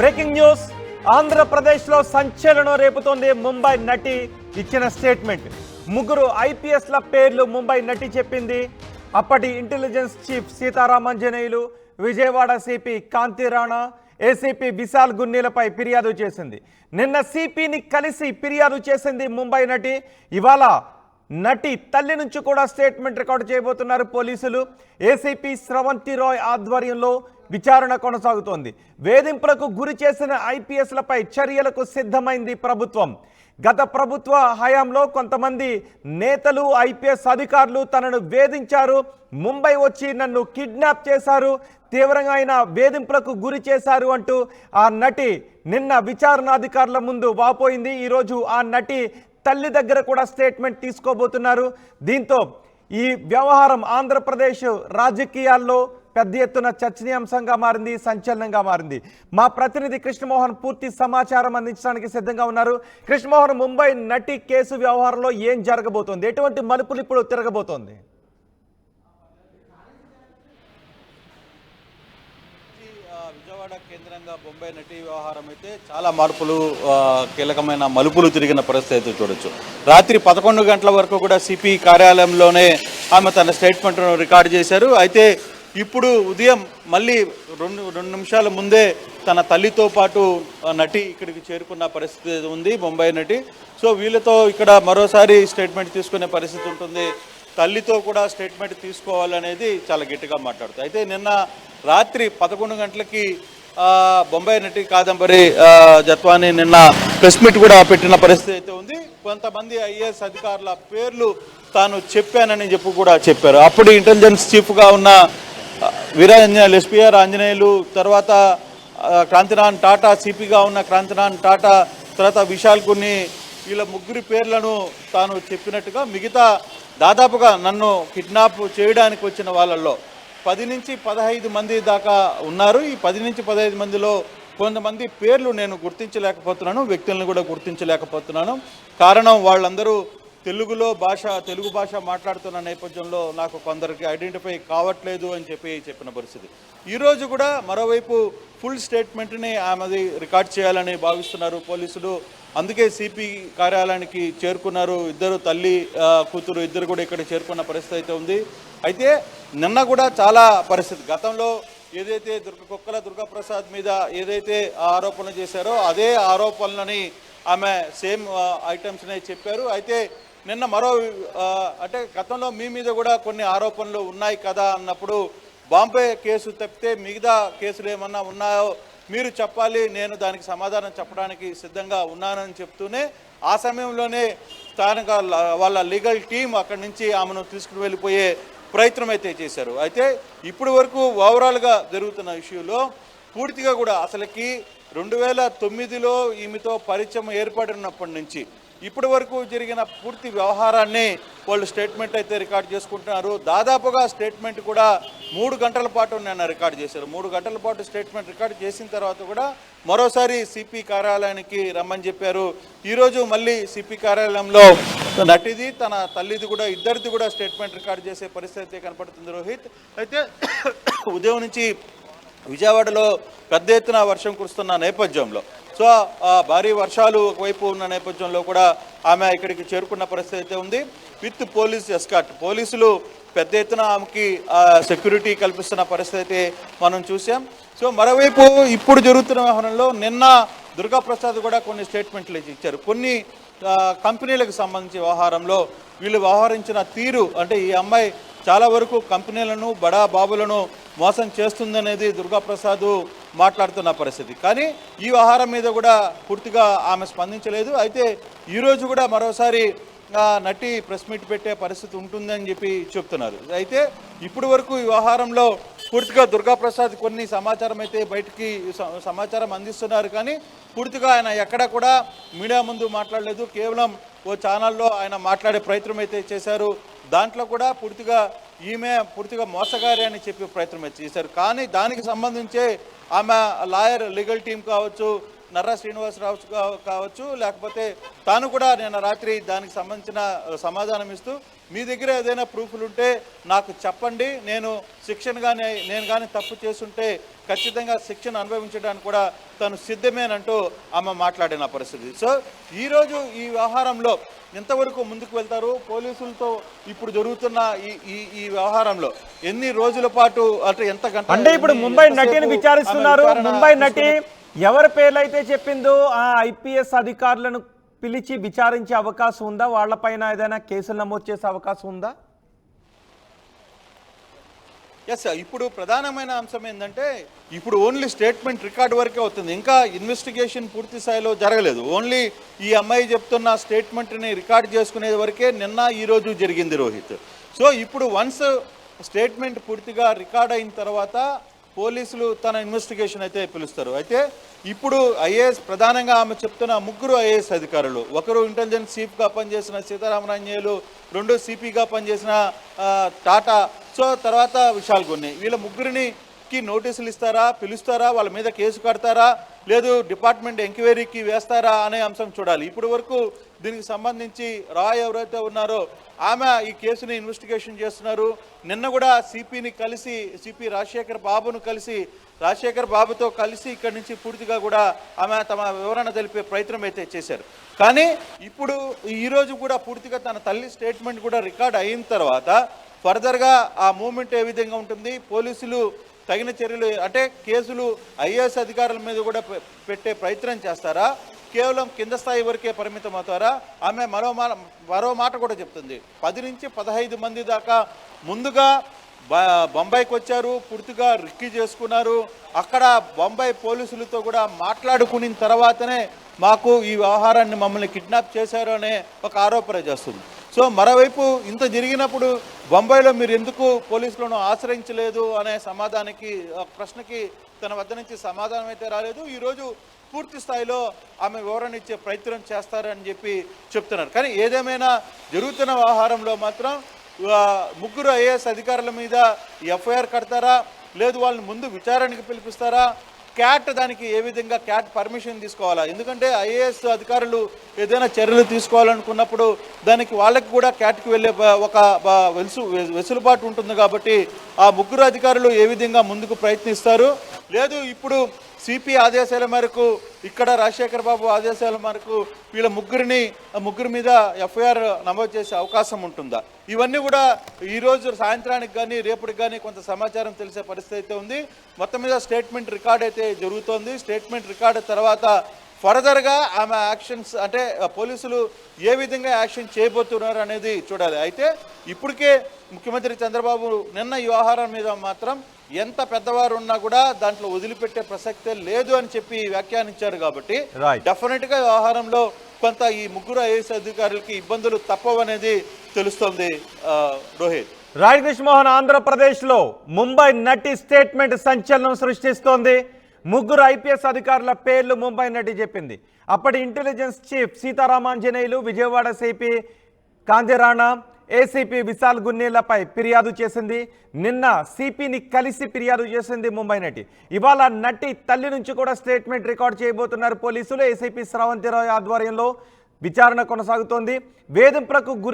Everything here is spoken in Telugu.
Breaking news. ఆంధ్రప్రదేశ్లో సంచలనం రేపుతోంది ముంబై నటి ఇచ్చిన స్టేట్మెంట్. ముగ్గురు ఐపీఎస్ల పేర్లు ముంబై నటి చెప్పింది. అప్పటి intelligence chief Sitaramanjaneyulu, Vijayawada CP Kanti Rana, ACP Vishal గున్నీలపై ఫిర్యాదు చేసింది. నిన్న సిపిని కలిసి ఫిర్యాదు చేసింది ముంబై నటి. ఇవాళ నటి తల్లి నుంచి కూడా స్టేట్మెంట్ రికార్డు చేయబోతున్నారు పోలీసులు. ఏసీపీ స్రవంతి రాయ్ ఆధ్వర్యంలో విచారణ కొనసాగుతోంది. వేధింపులకు గురి చేసిన ఐపీఎస్లపై చర్యలకు సిద్ధమైంది ప్రభుత్వం. గత ప్రభుత్వ హయాంలో కొంతమంది నేతలు, ఐపీఎస్ అధికారులు తనను వేధించారు, ముంబై వచ్చి నన్ను కిడ్నాప్ చేశారు, తీవ్రమైన వేధింపులకు గురి చేశారు అంటూ ఆ నటి నిన్న విచారణ అధికారుల ముందు వాపోయింది. ఈరోజు ఆ నటి తల్లి దగ్గర కూడా స్టేట్మెంట్ తీసుకోబోతున్నారు. దీంతో ఈ వ్యవహారం ఆంధ్రప్రదేశ్ రాజకీయాల్లో పెద్ద ఎత్తున చర్చనీయాంశంగా మారింది, సంచలనంగా మారింది. మా ప్రతినిధి కృష్ణమోహన్ పూర్తి సమాచారం అందించడానికి సిద్ధంగా ఉన్నారు. కృష్ణమోహన్, ముంబై నటి కేసు వ్యవహారంలో ఏం జరగబోతోంది? ఎటువంటి మలుపులు ఇప్పుడు తిరగబోతోంది? విజయవాడ కేంద్రంగా బొంబాయి నటి వ్యవహారం అయితే చాలా మార్పులు, కీలకమైన మలుపులు తిరిగిన పరిస్థితి అయితే చూడొచ్చు. రాత్రి 11 గంటల వరకు కూడా సిపి కార్యాలయంలోనే ఆమె తన స్టేట్మెంట్ను రికార్డు చేశారు. అయితే ఇప్పుడు ఉదయం మళ్ళీ రెండు నిమిషాల ముందే తన తల్లితో పాటు నటి ఇక్కడికి చేరుకున్న పరిస్థితి ఉంది, బొంబాయి నటి. సో వీళ్ళతో ఇక్కడ మరోసారి స్టేట్మెంట్ తీసుకునే పరిస్థితి ఉంటుంది. తల్లితో కూడా స్టేట్మెంట్ తీసుకోవాలనేది చాలా గట్టిగా మాట్లాడుతుంది. అయితే నిన్న రాత్రి 11 గంటలకి బొంబాయి నటి కాదంబరి జత్వాని నిన్న ప్రెస్ మీట్ కూడా పెట్టిన పరిస్థితి అయితే ఉంది. కొంతమంది ఐఏఎస్ అధికారుల పేర్లు తాను చెప్పానని కూడా చెప్పారు. అప్పుడు ఇంటెలిజెన్స్ చీఫ్గా ఉన్న ఎస్పీఆర్ ఆంజనేయులు, తర్వాత క్రాంతినాథ్ టాటా, సిపిగా ఉన్న క్రాంతినాథ్ టాటా, తర్వాత విశాల్ గున్ని, వీళ్ళ ముగ్గురి పేర్లను తాను చెప్పినట్టుగా మిగతా దాదాపుగా నన్ను కిడ్నాప్ చేయడానికి వచ్చిన వాళ్ళల్లో 10 నుంచి 15 మంది దాకా ఉన్నారు. ఈ 10 నుంచి 15 మందిలో కొంతమంది పేర్లు నేను గుర్తించలేకపోతున్నాను, వ్యక్తులను కూడా గుర్తించలేకపోతున్నాను. కారణం వాళ్ళందరూ తెలుగు భాష మాట్లాడుతున్న నేపథ్యంలో నాకు కొందరికి ఐడెంటిఫై కావట్లేదు అని చెప్పిన పరిస్థితి. ఈరోజు కూడా మరోవైపు ఫుల్ స్టేట్మెంట్ని ఆమెది రికార్డ్ చేయాలని భావిస్తున్నారు పోలీసులు. అందుకే సిపి కార్యాలయానికి చేరుకున్నారు. ఇద్దరు తల్లి కూతురు ఇద్దరు కూడా ఇక్కడ చేరుకున్న పరిస్థితి అయితే ఉంది. అయితే నిన్న కూడా చాలా పరిస్థితి, గతంలో ఏదైతే కుక్కల దుర్గాప్రసాద్ మీద ఏదైతే ఆరోపణలు చేశారో అదే ఆరోపణలని ఆమె సేమ్ ఐటమ్స్నే చెప్పారు. అయితే నిన్న అంటే గతంలో మీ మీద కూడా కొన్ని ఆరోపణలు ఉన్నాయి కదా అన్నప్పుడు, బాంబే కేసు తప్పితే మిగతా కేసులు ఏమన్నా ఉన్నాయో మీరు చెప్పాలి, నేను దానికి సమాధానం చెప్పడానికి సిద్ధంగా ఉన్నానని చెప్తూనే ఆ సమయంలోనే స్థానిక వాళ్ళ లీగల్ టీం అక్కడి నుంచి ఆమెను తీసుకుని వెళ్ళిపోయే ప్రయత్నం అయితే చేశారు. అయితే ఇప్పటి వరకు ఓవరాల్గా జరుగుతున్న ఇష్యూలో పూర్తిగా కూడా అసలుకి 2009లో ఈమెతో పరిచయం ఏర్పడినప్పటి నుంచి ఇప్పటి వరకు జరిగిన పూర్తి వ్యవహారాన్ని వాళ్ళు స్టేట్మెంట్ అయితే రికార్డ్ చేసుకుంటున్నారు. దాదాపుగా స్టేట్మెంట్ కూడా 3 గంటల పాటు నిన్న రికార్డ్ చేశారు. 3 గంటల పాటు స్టేట్మెంట్ రికార్డ్ చేసిన తర్వాత కూడా మరోసారి సిపి కార్యాలయానికి రమ్మని చెప్పారు. ఈరోజు మళ్ళీ సిపి కార్యాలయంలో నటిది, తన తల్లిది కూడా, ఇద్దరిది కూడా స్టేట్మెంట్ రికార్డ్ చేసే పరిస్థితి కనపడుతుంది రోహిత్. అయితే ఉదయం నుంచి విజయవాడలో పెద్ద ఎత్తున వర్షం కురుస్తున్న నేపథ్యంలో, సో భారీ వర్షాలు ఒకవైపు ఉన్న నేపథ్యంలో కూడా ఆమె ఇక్కడికి చేరుకున్న పరిస్థితి అయితే ఉంది. విత్ పోలీస్ ఎస్కార్ట్, పోలీసులు పెద్ద ఎత్తున ఆమెకి సెక్యూరిటీ కల్పిస్తున్న పరిస్థితి మనం చూసాం. సో మరోవైపు ఇప్పుడు జరుగుతున్న వ్యవహారంలో నిన్న దుర్గాప్రసాద్ కూడా కొన్ని స్టేట్మెంట్లు ఇచ్చారు. కొన్ని కంపెనీలకు సంబంధించి వ్యవహారంలో వీళ్ళు వ్యవహరించిన తీరు, అంటే ఈ అమ్మాయి చాలా వరకు కంపెనీలను, బడా బాబులను మోసం చేస్తుందనేది దుర్గాప్రసాద్ మాట్లాడుతున్న పరిస్థితి. కానీ ఈ వ్యవహారం మీద కూడా పూర్తిగా ఆమె స్పందించలేదు. అయితే ఈరోజు కూడా మరోసారి నటి ప్రెస్ మీట్ పెట్టే పరిస్థితి ఉంటుందని చెప్తున్నారు. అయితే ఇప్పటి వరకు ఈ వ్యవహారంలో పూర్తిగా దుర్గాప్రసాద్ కొన్ని సమాచారం అయితే బయటికి సమాచారం అందిస్తున్నారు. కానీ పూర్తిగా ఆయన ఎక్కడ కూడా మీడియా ముందు మాట్లాడలేదు. కేవలం ఓ ఛానల్లో ఆయన మాట్లాడే ప్రయత్నం అయితే చేశారు. దాంట్లో కూడా ఈమె పూర్తిగా మోసగారి అని చెప్పే ప్రయత్నం అయితే చేశారు. కానీ దానికి సంబంధించే ఆమె లాయర్, లీగల్ టీం కావచ్చు, నర్రా శ్రీనివాసరావు కావచ్చు, లేకపోతే తాను కూడా నిన్న రాత్రి దానికి సంబంధించిన సమాధానం ఇస్తూ మీ దగ్గర ఏదైనా ప్రూఫ్లు ఉంటే నాకు చెప్పండి, నేను కానీ తప్పు చేస్తుంటే ఖచ్చితంగా శిక్షణ అనుభవించడానికి కూడా తను సిద్ధమేనంటూ ఆమె మాట్లాడిన పరిస్థితి. సో ఈరోజు ఈ వ్యవహారంలో ఎంతవరకు ముందుకు వెళ్తారు పోలీసులతో? ఇప్పుడు జరుగుతున్న ఈ వ్యవహారంలో ఎన్ని రోజుల పాటు ఎంత గంట అంటే ఇప్పుడు ముంబై నటిని విచారిస్తున్నారు. ముంబై నటి ఎవరి పేర్లు అయితే చెప్పిందో ఆ ఐపీఎస్ అధికారులను పిలిచి విచారించే అవకాశం ఉందా? వాళ్ళపైన ఏదైనా కేసులు నమోదు చేసే అవకాశం ఉందా? ఎస్, ఇప్పుడు ప్రధానమైన అంశం ఏంటంటే ఇప్పుడు ఓన్లీ స్టేట్మెంట్ రికార్డ్ వరకే అవుతుంది. ఇంకా ఇన్వెస్టిగేషన్ పూర్తి స్థాయిలో జరగలేదు. ఓన్లీ ఈ అమ్మాయి చెప్తున్న స్టేట్మెంట్ని రికార్డ్ చేసుకునే వరకే నిన్న ఈరోజు జరిగింది రోహిత్. సో ఇప్పుడు వన్స్ స్టేట్మెంట్ పూర్తిగా రికార్డ్ అయిన తర్వాత పోలీసులు తన ఇన్వెస్టిగేషన్ అయితే పిలుస్తారు. అయితే ఇప్పుడు ఐఏఎస్ ప్రధానంగా ఆమె చెప్తున్న ముగ్గురు ఐఏఎస్ అధికారులు, ఒకరు ఇంటెలిజెన్స్ చీఫ్గా పనిచేసిన సీతారామరాంజనేయులు, రెండు సిపిగా పనిచేసిన టాటా, సో తర్వాత విశాల్ గున్ని, వీళ్ళ ముగ్గురికి నోటీసులు ఇస్తారా, పిలుస్తారా, వాళ్ళ మీద కేసు కడతారా, లేదు డిపార్ట్మెంట్ ఎంక్వైరీకి వేస్తారా అనే అంశం చూడాలి. ఇప్పుడు వరకు దీనికి సంబంధించి రాయ్ ఎవరైతే ఉన్నారో ఆమె ఈ కేసుని ఇన్వెస్టిగేషన్ చేస్తున్నారు. నిన్న కూడా సిపి రాజశేఖర్ బాబుతో కలిసి ఇక్కడి నుంచి పూర్తిగా కూడా ఆమె తమ వివరణ తెలిపే ప్రయత్నం అయితే చేశారు. కానీ ఇప్పుడు ఈరోజు కూడా పూర్తిగా తన తల్లి స్టేట్మెంట్ కూడా రికార్డ్ అయిన తర్వాత ఫర్దర్గా ఆ మూమెంట్ ఏ విధంగా ఉంటుంది, పోలీసులు తగిన చర్యలు అంటే కేసులు ఐఏఎస్ అధికారుల మీద కూడా పెట్టే ప్రయత్నం చేస్తారా, కేవలం కింద స్థాయి వరకే పరిమితం అవుతారా? ఆమె మరో మాట కూడా చెప్తుంది. 10 నుంచి 15 మంది దాకా ముందుగా బొంబాయికి వచ్చారు, పూర్తిగా రిక్కీ చేసుకున్నారు. అక్కడ బొంబాయి పోలీసులతో కూడా మాట్లాడుకున్న తర్వాతనే మాకు ఈ వ్యవహారాన్ని మమ్మల్ని కిడ్నాప్ చేశారు అనే ఒక ఆరోపణ చేస్తుంది. సో మరోవైపు ఇంత జరిగినప్పుడు బొంబాయిలో మీరు ఎందుకు పోలీసులను ఆశ్రయించలేదు అనే ప్రశ్నకి తన వద్ద నుంచి సమాధానం అయితే రాలేదు. ఈరోజు పూర్తి స్థాయిలో ఆమె వివరణ ఇచ్చే ప్రయత్నం చేస్తారని చెప్పి చెప్తున్నారు. కానీ ఏదేమైనా జరుగుతున్న వ్యవహారంలో మాత్రం ముగ్గురు ఐఏఎస్ అధికారుల మీద ఎఫ్ఐఆర్ కడతారా, లేదు వాళ్ళని ముందు విచారణకి పిలిపిస్తారా, క్యాట్ దానికి ఏ విధంగా క్యాట్ పర్మిషన్ తీసుకోవాలా? ఎందుకంటే ఐఏఎస్ అధికారులు ఏదైనా చర్యలు తీసుకోవాలనుకున్నప్పుడు దానికి వాళ్ళకి కూడా క్యాట్కి వెళ్ళే ఒక వెసులుబాటు ఉంటుంది. కాబట్టి ఆ ముగ్గురు అధికారులు ఏ విధంగా ముందుకు ప్రయత్నిస్తారు, లేదు ఇప్పుడు సిపి ఆదేశాల మేరకు ఇక్కడ రాజశేఖర్ బాబు ఆదేశాల మేరకు వీళ్ళ ముగ్గురి మీద ఎఫ్ఐఆర్ నమోదు చేసే అవకాశం ఉంటుందా? ఇవన్నీ కూడా ఈరోజు సాయంత్రానికి కానీ రేపటికి కానీ కొంత సమాచారం తెలిసే పరిస్థితి అయితే ఉంది. మొత్తం మీద స్టేట్మెంట్ రికార్డ్ అయితే జరుగుతోంది. స్టేట్మెంట్ రికార్డ్ తర్వాత ఫర్దర్గా ఆమె యాక్షన్స్ అంటే పోలీసులు ఏ విధంగా యాక్షన్ చేయబోతున్నారు అనేది చూడాలి. అయితే ఇప్పటికే ముఖ్యమంత్రి చంద్రబాబు నిన్న ఈ వ్యవహారం మీద మాత్రం ఎంత పెద్దవారు ఉన్నా కూడా దాంట్లో వదిలిపెట్టే ప్రసక్తే లేదు అని చెప్పి వ్యాఖ్యానించారు. కాబట్టి డెఫినెట్గా వ్యవహారంలో కొంత ఈ ముగ్గురు ఐఏఎస్ అధికారులకి ఇబ్బందులు తప్పవనేది తెలుస్తోంది. రోహిత్, రాయ్ కృష్ణమోహన్, ఆంధ్రప్రదేశ్లో ముంబై నటి స్టేట్మెంట్ సంచలనం సృష్టిస్తోంది. ముగ్గురు ఐపీఎస్ అధికారుల పేర్లు ముంబై నటి చెప్పింది. అప్పటి intelligence chief Sitaramanjaneyulu, Vijayawada CP కాంజరాణా, ఏసీపీ విశాల్ గున్నేలపై ఫిర్యాదు చేసింది. నిన్న సిపిని కలిసి ఫిర్యాదు చేసింది ముంబై నటి. ఇవాళ నటి తల్లి నుంచి కూడా స్టేట్మెంట్ రికార్డ్ చేయబోతున్నారు పోలీసులు. ఏసీపీ శ్రావంతిరావు ఆధ్వర్యంలో విచారణ కొనసాగుతోంది. వేధింపులకు గురి